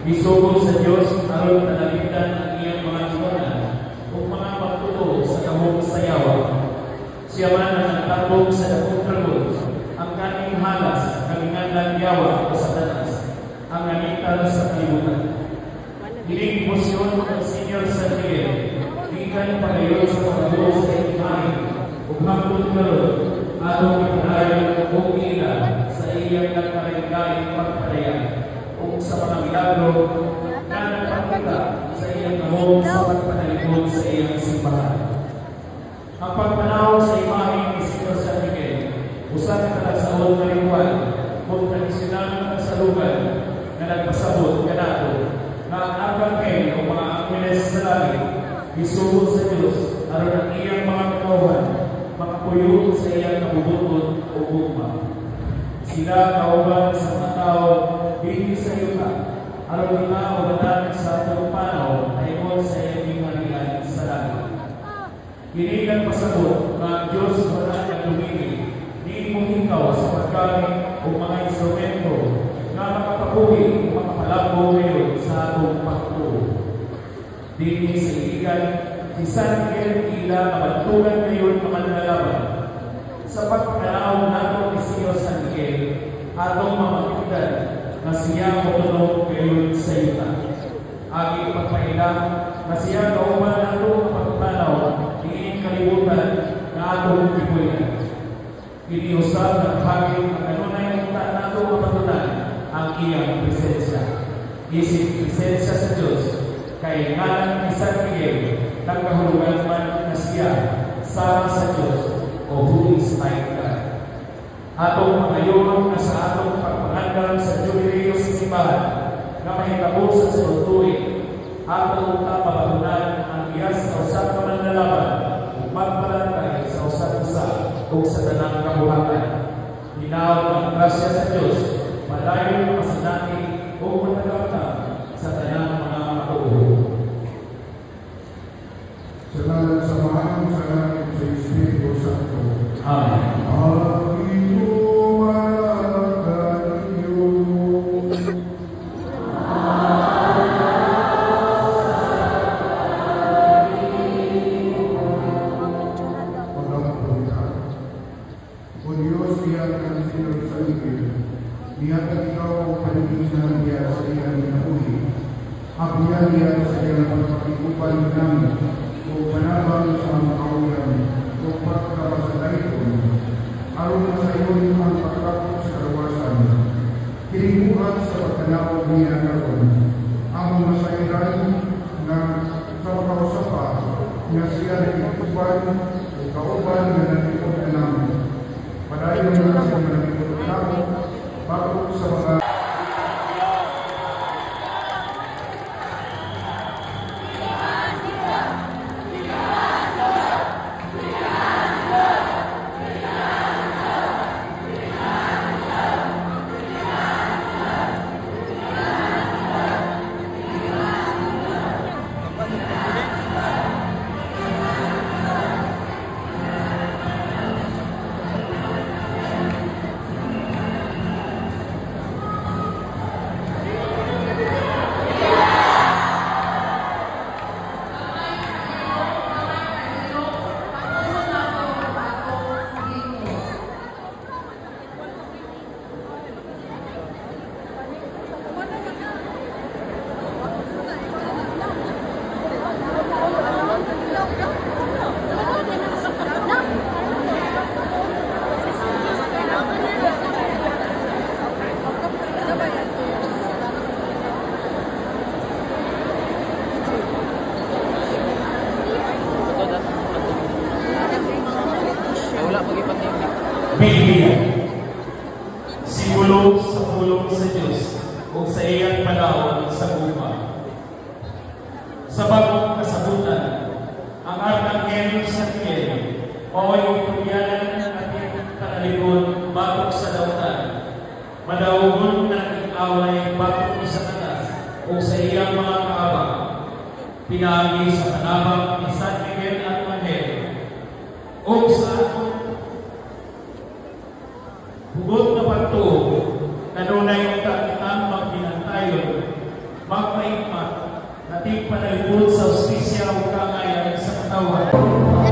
Isugod sa Diyos aron panalipdan ang iyang mga inunan ug mga pagtuto sa kamong sayawa. Siya man ang nagtabog sa dakong dragon, ang kaning halas, kalingandan yawa o Satanas, ang nanital sa kalibutan. Hiling posyon ang Senior San Miguel, ikan pagayon sa pagbuo sa imahe, ug hangtod karon atong ipadayon og ila sa iyang nagkaraygaing pagpadaya ug sa mga milagro na nagpakita sa iyang kamong sa pagpadalikod sa iyang simbahan. Ang pagpanaw sa imahe ni Senior San Miguel, usa ka talagsaon nga ritual kung tradisyonal na kasalugan na nagpasabot kanato na ang arkanghel o mga angeles sa langit isugod sa Diyos aron ang iyang mga katawhan makapuyo sa iyang kabubuton o ugma. Sila kauban sa mga tao dili sa yuta aron kita ubatan sa atong panaw ayon sa iyang marian sa langit. Kini kang pasabot na Diyos wala kang lumili, di mo ikaw sa paggamit o mga instrumento na makapabuhi o makapalabo ngayon sa atong pagtuo. Dini sa iligan, si San Miguel ila kabantugan ngayon na manlalaban. Sa pagpanaw nato ni Senior San Miguel, atong mamakitdan na siya matulog ngayon sa yuta. Agi pagpailang na siya kauban nato pagpanaw diin kalibutan na atong kipuyan. Iniusap ng hagin ang kanunay kita nato mapatunan ang iyang presensya. Isip presensya sa Diyos kay ngalan ni San Miguel nagkahulugan man na siya sama sa Diyos o Holy Spirit God. Atong pangayon na sa atong pagpangandam sa Jubileo sa simbahan na mahitabo sa sunod-tuig atong mapatunan ang iyas sa usap ka manlalaban ug magpalantay sa usap-usa ug sa tanang kabuhatan. Hinaw ang grasya sa Diyos, padayon masinati o matagaptang sa tanang mga matuo. Salamat sa mahal sa langit sa Espiritu Santo. Amen. Biblia, simbolo sa pulong sa Diyos o sa iyang panahon sa guma. Sa bagong kasabutan, ang Arkanghel San Miguel o yung pagyanan ng ating kanalikod batok sa dautan, madaugon na nag-away batok sa Satanas o sa iyang mga kaabang, pinagi sa kanabang ni San Miguel Arkanghel o sa hugot na pagtuo, kanunay ang takitang magpinantayon, panalipod sa hostisya o kaangayan sa katawan. Ay,